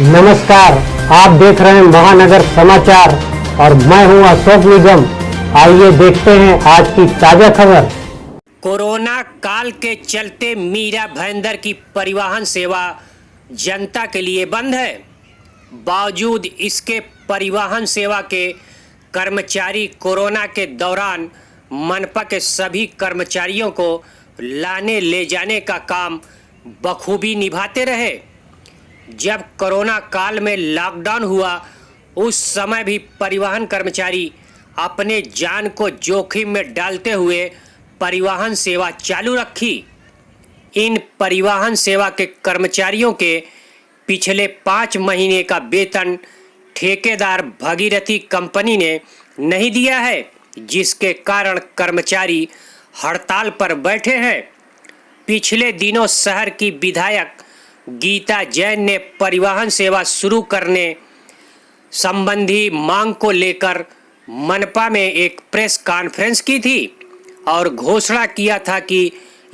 नमस्कार, आप देख रहे हैं महानगर समाचार और मैं हूं अशोक निगम। आइए देखते हैं आज की ताजा खबर। कोरोना काल के चलते मीरा भाईंदर की परिवहन सेवा जनता के लिए बंद है। बावजूद इसके परिवहन सेवा के कर्मचारी कोरोना के दौरान मनपा के सभी कर्मचारियों को लाने ले जाने का काम बखूबी निभाते रहे। जब कोरोना काल में लॉकडाउन हुआ उस समय भी परिवहन कर्मचारी अपने जान को जोखिम में डालते हुए परिवहन सेवा चालू रखी। इन परिवहन सेवा के कर्मचारियों के पिछले 5 महीने का वेतन ठेकेदार भगीरथी कंपनी ने नहीं दिया है, जिसके कारण कर्मचारी हड़ताल पर बैठे हैं। पिछले दिनों शहर की विधायक गीता जैन ने परिवहन सेवा शुरू करने संबंधी मांग को लेकर मनपा में एक प्रेस कॉन्फ्रेंस की थी और घोषणा किया था कि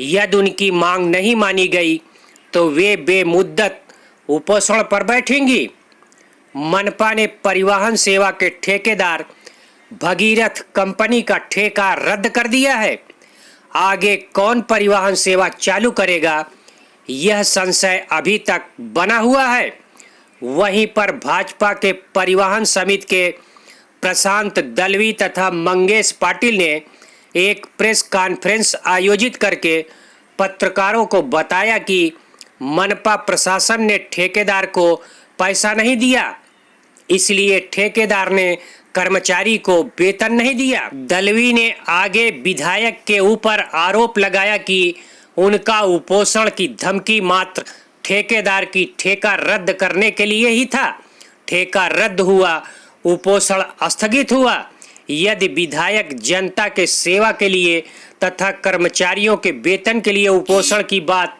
यदि उनकी मांग नहीं मानी गई तो वे बेमुद्दत उपोषण पर बैठेंगी। मनपा ने परिवहन सेवा के ठेकेदार भगीरथ कंपनी का ठेका रद्द कर दिया है। आगे कौन परिवहन सेवा चालू करेगा, यह संशय अभी तक बना हुआ है। वहीं पर भाजपा के परिवहन समिति के प्रशांत दलवी तथा मंगेश पाटिल ने एक प्रेस कॉन्फ्रेंस आयोजित करके पत्रकारों को बताया कि मनपा प्रशासन ने ठेकेदार को पैसा नहीं दिया, इसलिए ठेकेदार ने कर्मचारी को वेतन नहीं दिया। दलवी ने आगे विधायक के ऊपर आरोप लगाया कि उनका उपोषण की धमकी मात्र ठेकेदार की ठेका रद्द करने के लिए ही था। ठेका रद्द हुआ, उपोषण स्थगित हुआ। यदि विधायक जनता के सेवा के लिए तथा कर्मचारियों के वेतन के लिए उपोषण की बात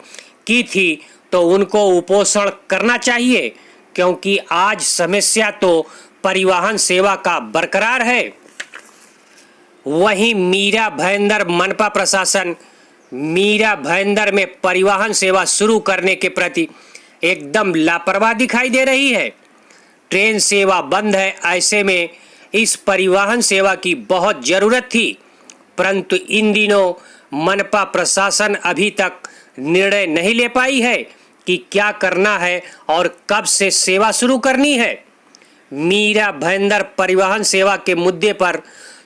की थी तो उनको उपोषण करना चाहिए, क्योंकि आज समस्या तो परिवहन सेवा का बरकरार है। वहीं मीरा भाईंदर मनपा प्रशासन मीरा भाईंदर में परिवहन सेवा शुरू करने के प्रति एकदम लापरवाह दिखाई दे रही है। ट्रेन सेवा बंद है, ऐसे में इस परिवहन सेवा की बहुत जरूरत थी, परंतु इन दिनों मनपा प्रशासन अभी तक निर्णय नहीं ले पाई है कि क्या करना है और कब से सेवा शुरू करनी है। मीरा भाईंदर परिवहन सेवा के मुद्दे पर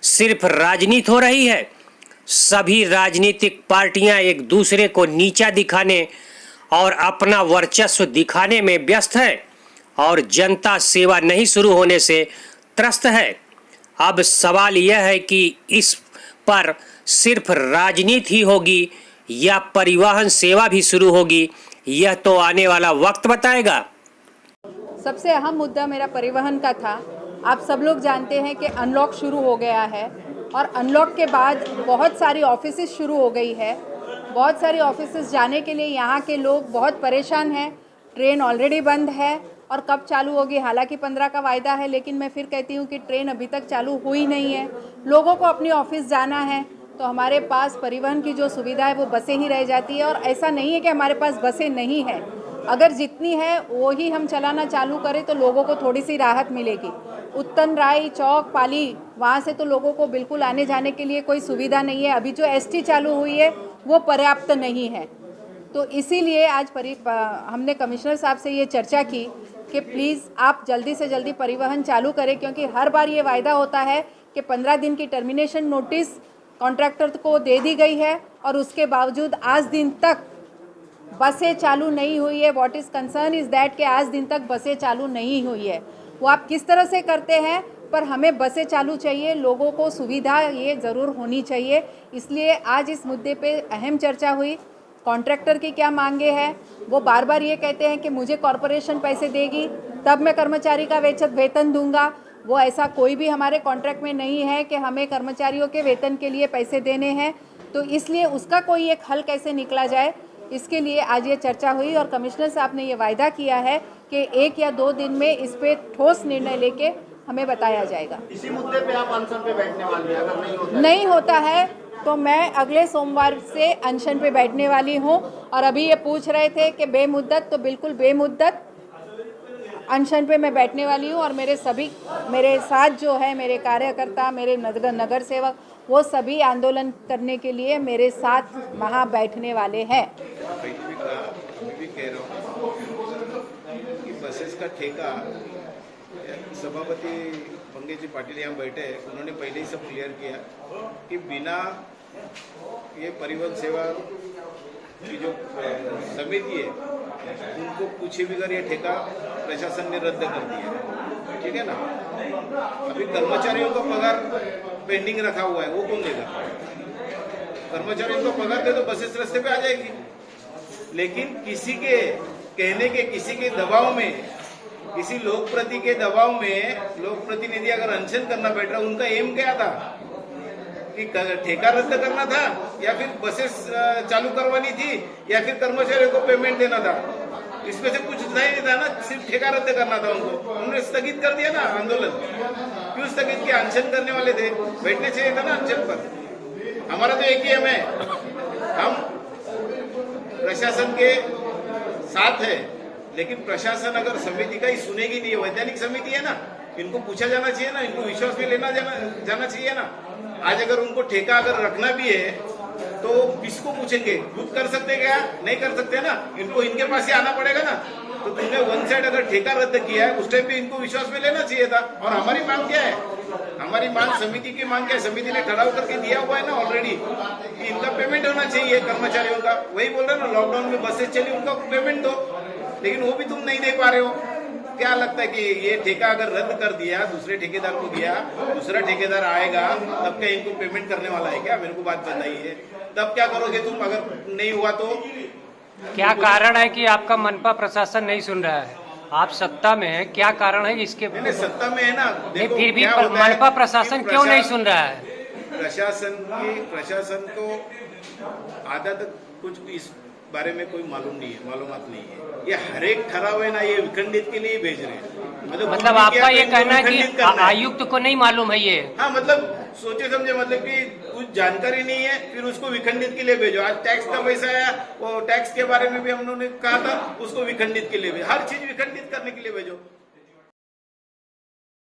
सिर्फ राजनीति हो रही है। सभी राजनीतिक पार्टियां एक दूसरे को नीचा दिखाने और अपना वर्चस्व दिखाने में व्यस्त है और जनता सेवा नहीं शुरू होने से त्रस्त है। अब सवाल यह है कि इस पर सिर्फ राजनीति ही होगी या परिवहन सेवा भी शुरू होगी, यह तो आने वाला वक्त बताएगा। सबसे अहम मुद्दा मेरा परिवहन का था। आप सब लोग जानते हैं कि अनलॉक शुरू हो गया है और अनलॉक के बाद बहुत सारी ऑफिसेज शुरू हो गई है। बहुत सारी ऑफिसेज जाने के लिए यहाँ के लोग बहुत परेशान हैं। ट्रेन ऑलरेडी बंद है और कब चालू होगी, हालांकि 15 का वायदा है, लेकिन मैं फिर कहती हूँ कि ट्रेन अभी तक चालू हुई नहीं है। लोगों को अपनी ऑफिस जाना है तो हमारे पास परिवहन की जो सुविधा है वो बसें ही रह जाती है। और ऐसा नहीं है कि हमारे पास बसें नहीं हैं, अगर जितनी है वो ही हम चलाना चालू करें तो लोगों को थोड़ी सी राहत मिलेगी। उत्तन राय चौक पाली वहाँ से तो लोगों को बिल्कुल आने जाने के लिए कोई सुविधा नहीं है। अभी जो एसटी चालू हुई है वो पर्याप्त नहीं है। तो इसीलिए आज हमने कमिश्नर साहब से ये चर्चा की कि प्लीज़ आप जल्दी से जल्दी परिवहन चालू करें, क्योंकि हर बार ये वायदा होता है कि 15 दिन की टर्मिनेशन नोटिस कॉन्ट्रैक्टर को दे दी गई है और उसके बावजूद आज दिन तक बसें चालू नहीं हुई है। What is concern is that कि आज दिन तक बसें चालू नहीं हुई है। वो आप किस तरह से करते हैं, पर हमें बसें चालू चाहिए, लोगों को सुविधा ये ज़रूर होनी चाहिए। इसलिए आज इस मुद्दे पे अहम चर्चा हुई। कॉन्ट्रैक्टर की क्या मांगे हैं, वो बार बार ये कहते हैं कि मुझे कॉरपोरेशन पैसे देगी तब मैं कर्मचारी का वेतन दूंगा। वो ऐसा कोई भी हमारे कॉन्ट्रैक्ट में नहीं है कि हमें कर्मचारियों के वेतन के लिए पैसे देने हैं। तो इसलिए उसका कोई एक हल कैसे निकला जाए, इसके लिए आज ये चर्चा हुई और कमिश्नर साहब ने ये वायदा किया है कि 1 या 2 दिन में इस पे ठोस निर्णय लेके हमें बताया जाएगा। इसी मुद्दे पे आप अनशन पे बैठने वाली हैं? अगर नहीं होता है तो मैं अगले सोमवार से अनशन पे बैठने वाली हूँ। और अभी ये पूछ रहे थे कि बेमुद्दत, तो बिल्कुल बेमुद्दत अनशन पे मैं बैठने वाली हूँ और मेरे साथ जो है मेरे कार्यकर्ता, मेरे नगर सेवक, वो सभी आंदोलन करने के लिए मेरे साथ वहाँ बैठने वाले हैं। मैं भी कह रहा हूँ कि बसेस का ठेका, सभापति मंगेश जी पाटिल यहाँ बैठे हैं, उन्होंने पहले ही सब क्लियर किया कि बिना ये परिवहन सेवा की जो समिति है उनको पूछे बगैर ये ठेका प्रशासन ने रद्द कर दिया, ठीक है ना। अभी कर्मचारियों का पगार पेंडिंग रखा हुआ है, वो कौन देगा? कर्मचारियों को पगार दे तो बसेस रास्ते पे आ जाएगी। लेकिन किसी के कहने के, किसी के दबाव में, किसी लोकप्रति के दबाव में लोक प्रतिनिधि अगर अनशन करना बैठ रहा, उनका एम क्या था कि ठेका रद्द करना था या फिर बसेस चालू करवानी थी या फिर कर्मचारियों को पेमेंट देना था? इसमें से कुछ नहीं था ना, सिर्फ ठेका रद्द करना था उनको। उन्होंने स्थगित कर दिया ना आंदोलन। क्यों स्थगित किया? अनशन करने वाले थे, बैठने चाहिए था ना अनशन पर। हमारा तो एक ही एम है, हम प्रशासन के साथ है, लेकिन प्रशासन अगर समिति का ही सुनेगी नहीं, वैधानिक समिति है ना, इनको पूछा जाना चाहिए ना, इनको विश्वास में लेना जाना चाहिए ना। आज अगर उनको ठेका अगर रखना भी है तो किसको पूछेंगे? खुद कर सकते क्या? नहीं कर सकते ना, इनको इनके पास ही आना पड़ेगा ना। तो तुमने वन साइड अगर ठेका रद्द किया है, उस टाइम पे इनको विश्वास में लेना चाहिए था। और हमारी मांग क्या है? हमारी मांग, समिति की मांग क्या है? समिति ने ठहराव करके दिया हुआ है ना ऑलरेडी कि इनका पेमेंट होना चाहिए कर्मचारियों का। वही बोल रहे ना, लॉकडाउन में बसेस चली, उनका पेमेंट दो, लेकिन वो भी तुम नहीं दे पा रहे हो। क्या लगता है कि ये ठेका अगर रद्द कर दिया, दूसरे ठेकेदार को दिया, दूसरा ठेकेदार आएगा, तब क्या इनको पेमेंट करने वाला है क्या? मेरे को बात बताइए, तब क्या करोगे तुम अगर नहीं हुआ तो? क्या कारण है कि आपका मनपा प्रशासन नहीं सुन रहा है? आप सत्ता में है, क्या कारण है इसके? नहीं, सत्ता में है ना, देखो फिर भी क्या होता है मनपा प्रशासन क्यों नहीं सुन रहा है? प्रशासन को आधा तक कुछ इस बारे में कोई मालूमात नहीं है। ये हर एक ठराव है ना, ये विखंडित के लिए भेज रहे हैं। मतलब आपका ये कहना है कि आयुक्त को नहीं मालूम है ये? हाँ, मतलब सोचे समझे, मतलब कि कुछ जानकारी नहीं है, फिर उसको विखंडित के लिए भेजो। आज टैक्स का पैसा आया, वो टैक्स के बारे में भी हम लोगों ने कहा था, उसको विखंडित के लिए भेजो। हर चीज विखंडित करने के लिए भेजो।